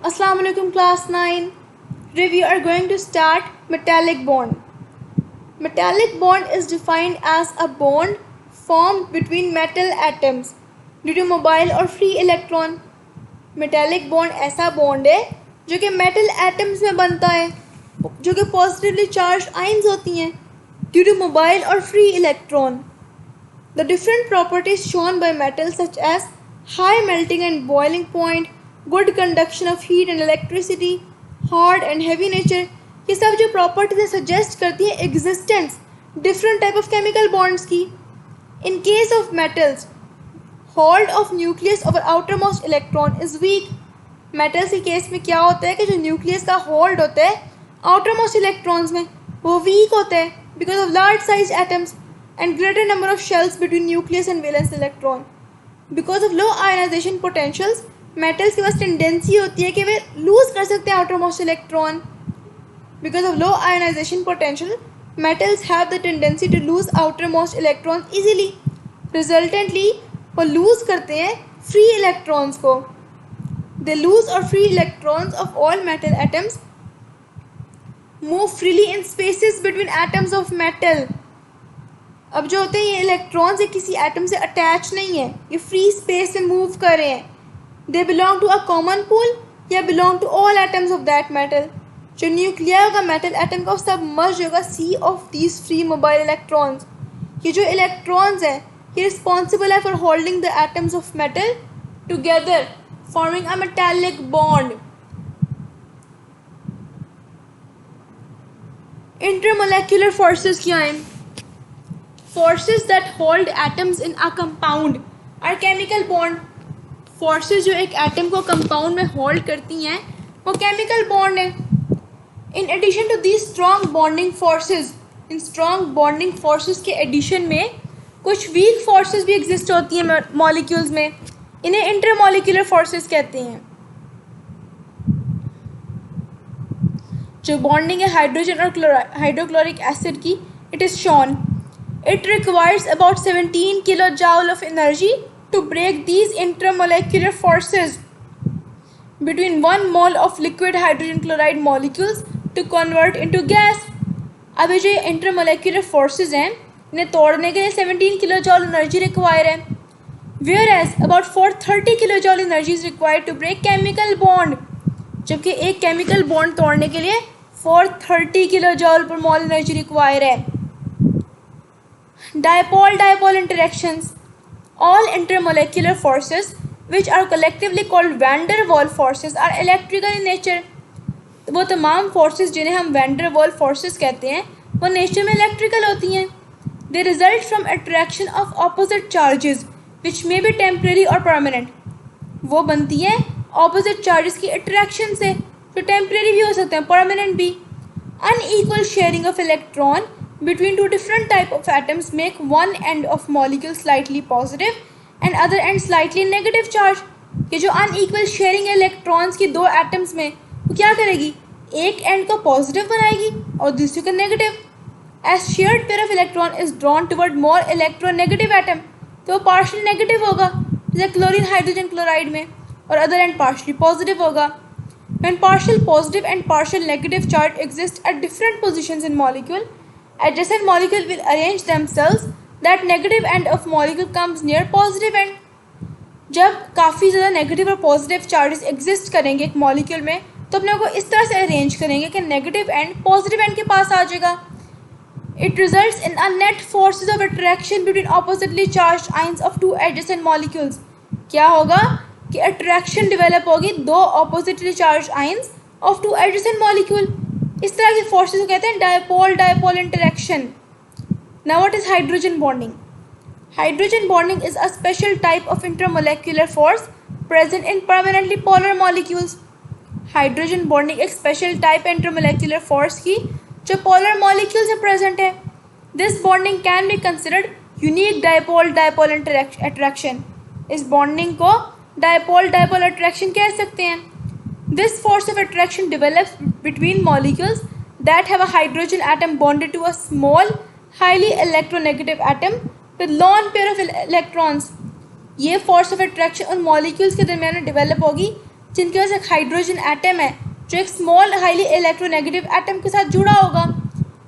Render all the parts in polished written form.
Assalamu alaikum class 9. Today we are going to start metallic bond. Metallic bond is defined as a bond formed between metal atoms due to mobile or free electron. Metallic bond ऐसा bond है जो कि metal atoms में बनता है, जो कि positively charged ions होती हैं due to mobile or free electron. The different properties shown by metals such as high melting and boiling point, good conduction of heat and electricity, hard and heavy nature, ये सब जो properties suggest करती हैं existence different type of chemical bonds की. In case of metals, hold of nucleus over outer most electron is weak. Metals के case में क्या होता है कि जो न्यूक्लियस का होल्ड होता है आउटर मोस्ट इलेक्ट्रॉन्स में वो वीक होता है because of large size atoms and greater number of shells between nucleus and valence electron. Because of low ionization potentials, metals के पास टेंडेंसी होती है कि वे लूज कर सकते हैं outermost electron. Because of low ionization potential, metals have the tendency to lose outermost electrons easily. Resultantly, वो lose करते हैं free electrons को. They lose or free electrons of all metal atoms move freely in spaces between atoms of metal. अब जो होते हैं ये electrons किसी एटम से अटैच नहीं है, ये फ्री स्पेस में मूव कर रहे हैं. They belong to a common pool या belong to all atoms of that metal. जो न्यूक्लियर होगा मेटल एटम का वो सब मर्ज होगा sea of these free mobile electrons. ये जो इलेक्ट्रॉन्स हैं ये रिस्पॉन्सिबल है for holding the atoms of metal together forming a metallic bond. Intermolecular forces क्या हैं? Forces that hold atoms in a compound are chemical bond. Forces जो एक atom को कंपाउंड में होल्ड करती हैं वो केमिकल बॉन्ड है. In addition to these strong bonding forces, in strong bonding forces के एडिशन में कुछ weak forces भी एग्जिस्ट होती हैं मॉलिक्यूल्स में. इन्हें इंटरमोलिकुलर फोर्सेस कहते हैं. जो बॉन्डिंग है हाइड्रोजन और हाइड्रोक्लोरिक एसिड की, it is shown. It requires about 17 kilojoule of energy to break these intermolecular forces between 1 mole of liquid hydrogen chloride molecules to convert into gas. अब ये जो intermolecular forces हैं इन्हें तोड़ने के लिए 17 kilojoule energy require है, whereas about 430 kilojoule energy is required to break chemical bond. जबकि एक chemical bond तोड़ने के लिए 430 kilojoule per mole energy require है. Dipole-dipole interactions. All intermolecular forces, which are collectively called van der Waals forces, are electrical in nature. वो तमाम forces जिन्हें हम van der Waals forces कहते हैं वो नेचर में इलेक्ट्रिकल होती हैं. They result from attraction of opposite charges, which may be temporary or permanent. वो बनती हैं opposite charges की attraction से, जो temporary भी हो सकते हैं, permanent भी. Unequal sharing of electron between two different type of atoms make one end of molecule slightly positive and other end slightly negative charge. ये जो unequal sharing है electrons की दो atoms में वो क्या करेगी? एक end को positive बनाएगी और दूसरे को negative. As shared pair of electron is drawn toward more electronegative atom, तो वो partially negative होगा जैसे क्लोरीन हाइड्रोजन क्लोराइड में, और other end partially positive होगा. When partial positive and partial negative charge exist at different positions in molecule, adjacent molecule will arrange themselves that negative end of molecule comes near positive end. जब काफ़ी ज़्यादा negative और positive charges exist करेंगे एक molecule में तो अपने को इस तरह से अरेंज करेंगे कि नेगेटिव एंड पॉजिटिव एंड के पास आ जाएगा. It results in a net forces of attraction between oppositely charged ions of two adjacent molecules. क्या होगा कि अट्रैक्शन डेवलप होगी दो oppositely charged ions of two adjacent molecule. इस तरह की फोर्सेस को कहते हैं dipole dipole interaction. Now what is hydrogen bonding? Hydrogen bonding is a special type of intermolecular force present in permanently polar molecules. Hydrogen bonding एक special type है intermolecular force की जो पोलर मॉलिक्यूल्स में प्रेजेंट है. This bonding can be considered unique dipole-dipole attraction. इस bonding को dipole-dipole attraction कह सकते हैं. This force of attraction develops between molecules that have a hydrogen atom bonded to a small, highly electronegative atom with lone pair of electrons. ये force of attraction उन molecules के दरमियान develop होगी जिनकी वजह से हाइड्रोजन एटम है जो एक स्मॉल हाईली इलेक्ट्रोनेगेटिव एटम के साथ जुड़ा होगा।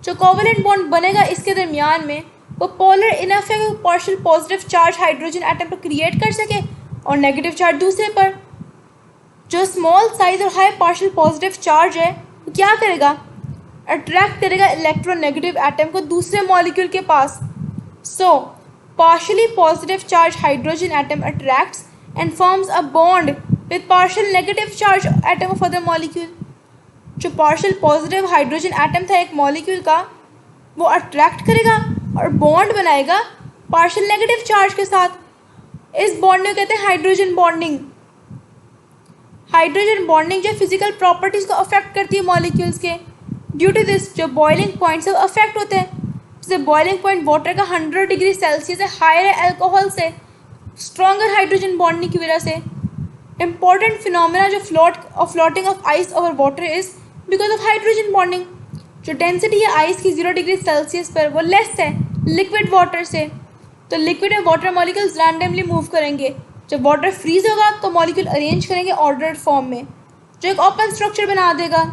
जो कोवलेंट बॉन्ड बनेगा इसके दरमियान में वो पोलर इनफ है कि partial positive charge hydrogen atom पर क्रिएट कर सके और नेगेटिव चार्ज दूसरे पर। जो स्मॉल साइज और हाई पार्शियल पॉजिटिव चार्ज है वो क्या करेगा, अट्रैक्ट करेगा इलेक्ट्रोनेगेटिव एटम को दूसरे मॉलिक्यूल के पास। सो partially positive charge hydrogen atom attracts and forms a bond with partial negative charge atom of other molecule। जो partial positive hydrogen atom था एक मॉलिक्यूल का वो अट्रैक्ट करेगा और बॉन्ड बनाएगा partial negative charge के साथ। इस बॉन्ड में कहते हैं हाइड्रोजन बॉन्डिंग। हाइड्रोजन बॉन्डिंग जो फिजिकल प्रॉपर्टीज को अफेक्ट करती है मॉलिक्यूल्स के। ड्यू टू दिस जो बॉइलिंग पॉइंट से अफेक्ट होते हैं। जैसे बॉइलिंग पॉइंट वाटर का 100 डिग्री सेल्सियस है, हायर है अल्कोहल से, स्ट्रॉन्गर हाइड्रोजन बॉन्डिंग की वजह से। इंपॉर्टेंट फिनोमेना जो floating of ice over water is because of hydrogen bonding. जो डेंसिटी है आइस की 0 डिग्री सेल्सियस पर वो लेस है लिक्विड वाटर से, तो लिक्विड में वाटर मॉलिक्यूल्स रैंडमली मूव करेंगे। जब वाटर फ्रीज होगा तो मॉलिक्यूल अरेंज करेंगे ऑर्डर्ड फॉर्म में जो एक ओपन स्ट्रक्चर बना देगा।